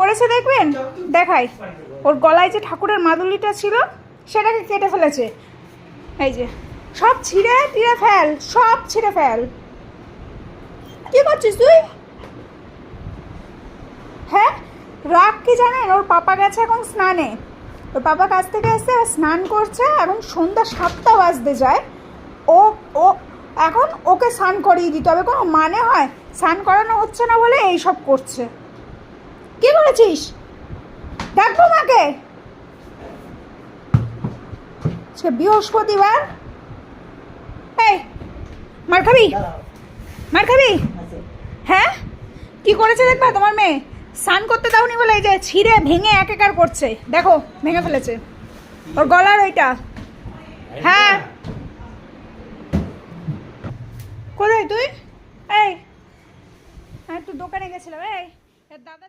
করেছে দেখবেন, দেখাই। ওর গলায় যে ঠাকুরের মাদুলিটা ছিল সেটাকে কেটে ফেলেছে। এই যে সব ছিঁড়ে টিড়ে ফেল, সব ছিঁড়ে ফেল। কি করছিস তুই? হ্যাঁ, রাগ কি জানেন? ওর পাপা গেছে এখন স্নানে। ওর পাপা কাছ থেকে এসে স্নান করছে, এখন সন্ধ্যা 7টা বাজতে যায়। ও ও এখন ওকে স্নান করিয়ে দিতে হবে, কোনো মানে হয়? স্নান করানো হচ্ছে না বলে এইসব করছে। কি করেছিস? ডাকবো মাকে? সে বৃহস্পতিবার। এই, মার খাবি? মার খাবি? হ্যাঁ, কি করেছে দেখবা তোমার মেয়ে? স্নান করতে দাওনি বলে এই যে ছিঁড়ে ভেঙে একাকার করছে। দেখো, ভেঙে ফেলেছে ওর গলার ওইটা। হ্যাঁ, কোথায় তুই? এই, একটু দোকানে গেছিলাম। এই দাদা